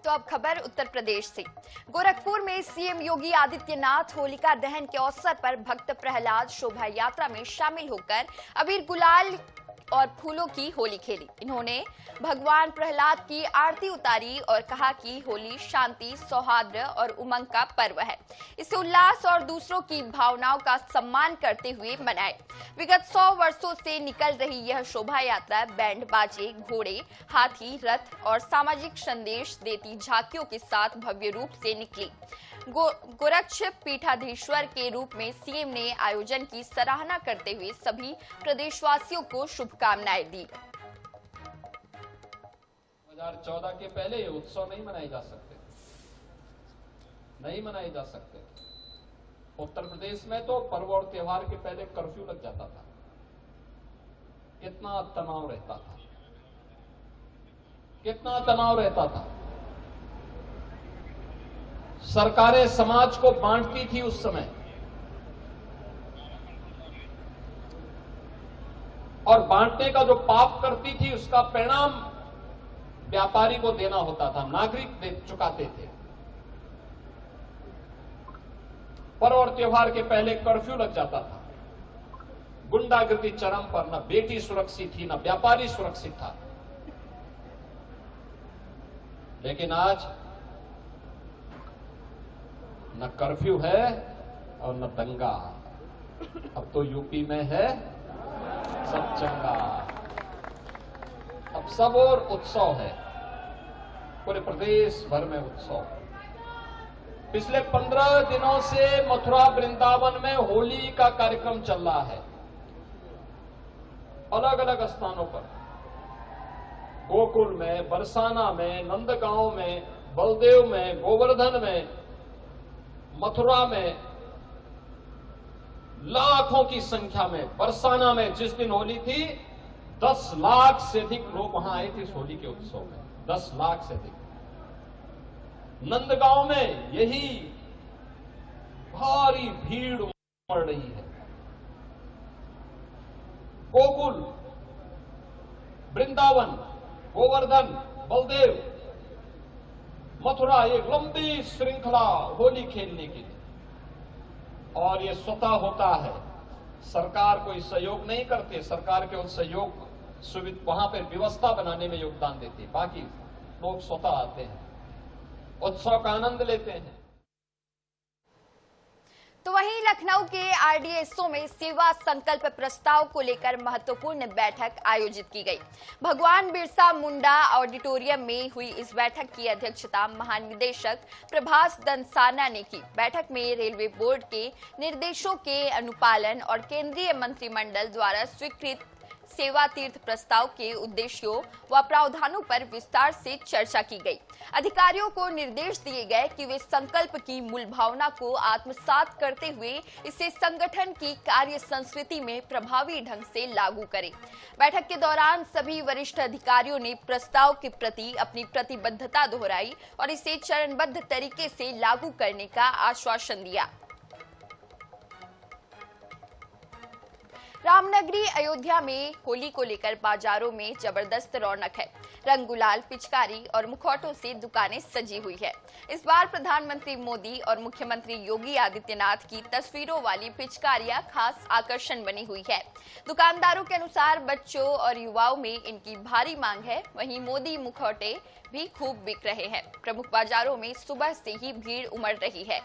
तो अब खबर उत्तर प्रदेश से। गोरखपुर में सीएम योगी आदित्यनाथ होलिका दहन के अवसर पर भक्त प्रहलाद शोभा यात्रा में शामिल होकर अबीर गुलाल और फूलों की होली खेली। इन्होंने भगवान प्रहलाद की आरती उतारी और कहा कि होली शांति, सौहार्द और उमंग का पर्व है। इसे उल्लास और दूसरों की भावनाओं का सम्मान करते हुए मनाए। विगत 100 वर्षों से निकल रही यह शोभा यात्रा बैंड बाजे, घोड़े, हाथी, रथ और सामाजिक संदेश देती झांकियों के साथ भव्य रूप से निकली। गोरक्ष पीठाधीश्वर के रूप में सीएम ने आयोजन की सराहना करते हुए सभी प्रदेशवासियों को शुभकामनाएं दी। 2014 के पहले ये उत्सव नहीं मनाए जा सकते। उत्तर प्रदेश में तो पर्व और त्योहार के पहले कर्फ्यू लग जाता था। कितना तनाव रहता था। सरकारें समाज को बांटती थी उस समय, और बांटने का जो पाप करती थी उसका परिणाम व्यापारी को देना होता था, नागरिक चुकाते थे। पर्व और त्योहार के पहले कर्फ्यू लग जाता था। गुंडागर्दी चरम पर, न बेटी सुरक्षित थी, न व्यापारी सुरक्षित था। लेकिन आज न कर्फ्यू है और न दंगा। अब तो यूपी में है सब चंगा। अब सब और उत्सव है, पूरे प्रदेश भर में उत्सव। पिछले 15 दिनों से मथुरा वृंदावन में होली का कार्यक्रम चल रहा है। अलग अलग स्थानों पर, गोकुल में, बरसाना में, नंदगांव में, बलदेव में, गोवर्धन में, मथुरा में लाखों की संख्या में। बरसाना में जिस दिन होली थी 10 लाख से अधिक लोग वहां आए थे इस होली के उत्सव में। 10 लाख से अधिक। नंदगांव में यही भारी भीड़ उमड़ रही है। गोकुल, वृंदावन, गोवर्धन, बलदेव, मथुरा, एक लंबी श्रृंखला होली खेलने की। और ये स्वतः होता है, सरकार कोई सहयोग नहीं करते। सरकार केवल सहयोग सुविधा वहां पर व्यवस्था बनाने में योगदान देती है। बाकी लोग स्वतः आते हैं, उत्सव का आनंद लेते हैं। तो वहीं लखनऊ के आरडीएसओ में सेवा संकल्प प्रस्ताव को लेकर महत्वपूर्ण बैठक आयोजित की गई। भगवान बिरसा मुंडा ऑडिटोरियम में हुई इस बैठक की अध्यक्षता महानिदेशक प्रभास दंसाना ने की। बैठक में रेलवे बोर्ड के निर्देशों के अनुपालन और केंद्रीय मंत्रिमंडल द्वारा स्वीकृत सेवा तीर्थ प्रस्ताव के उद्देश्यों व प्रावधानों पर विस्तार से चर्चा की गई। अधिकारियों को निर्देश दिए गए कि वे संकल्प की मूल भावना को आत्मसात करते हुए इसे संगठन की कार्य संस्कृति में प्रभावी ढंग से लागू करें। बैठक के दौरान सभी वरिष्ठ अधिकारियों ने प्रस्ताव के प्रति अपनी प्रतिबद्धता दोहराई और इसे चरणबद्ध तरीके से लागू करने का आश्वासन दिया। रामनगरी अयोध्या में होली को लेकर बाजारों में जबरदस्त रौनक है। रंग गुलाल, पिचकारी और मुखौटों से दुकानें सजी हुई है। इस बार प्रधानमंत्री मोदी और मुख्यमंत्री योगी आदित्यनाथ की तस्वीरों वाली पिचकारियां खास आकर्षण बनी हुई है। दुकानदारों के अनुसार बच्चों और युवाओं में इनकी भारी मांग है। वहीं मोदी मुखौटे भी खूब बिक रहे हैं। प्रमुख बाजारों में सुबह से ही भीड़ उमड़ रही है।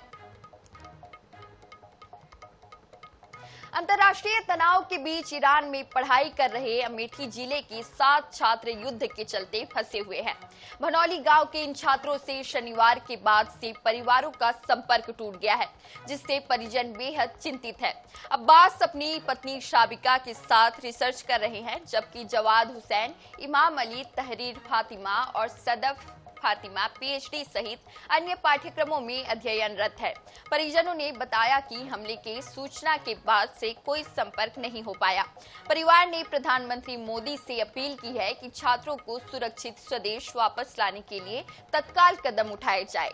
अंतर्राष्ट्रीय तनाव के बीच ईरान में पढ़ाई कर रहे अमेठी जिले के 7 छात्र युद्ध के चलते फंसे हुए हैं। भनौली गांव के इन छात्रों से शनिवार के बाद से परिवारों का संपर्क टूट गया है, जिससे परिजन बेहद चिंतित है। अब्बास अपनी पत्नी शाबिका के साथ रिसर्च कर रहे हैं, जबकि जवाद हुसैन, इमाम अली, तहरीर फातिमा और सदफ फातिमा पीएचडी सहित अन्य पाठ्यक्रमों में अध्ययनरत है। परिजनों ने बताया कि हमले के सूचना के बाद से कोई संपर्क नहीं हो पाया। परिवार ने प्रधानमंत्री मोदी से अपील की है कि छात्रों को सुरक्षित स्वदेश वापस लाने के लिए तत्काल कदम उठाए जाए।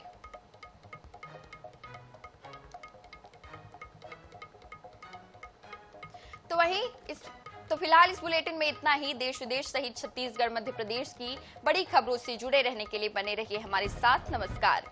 तो तो फिलहाल इस बुलेटिन में इतना ही। देश विदेश सहित छत्तीसगढ़, मध्य प्रदेश की बड़ी खबरों से जुड़े रहने के लिए बने रहिए हमारे साथ। नमस्कार।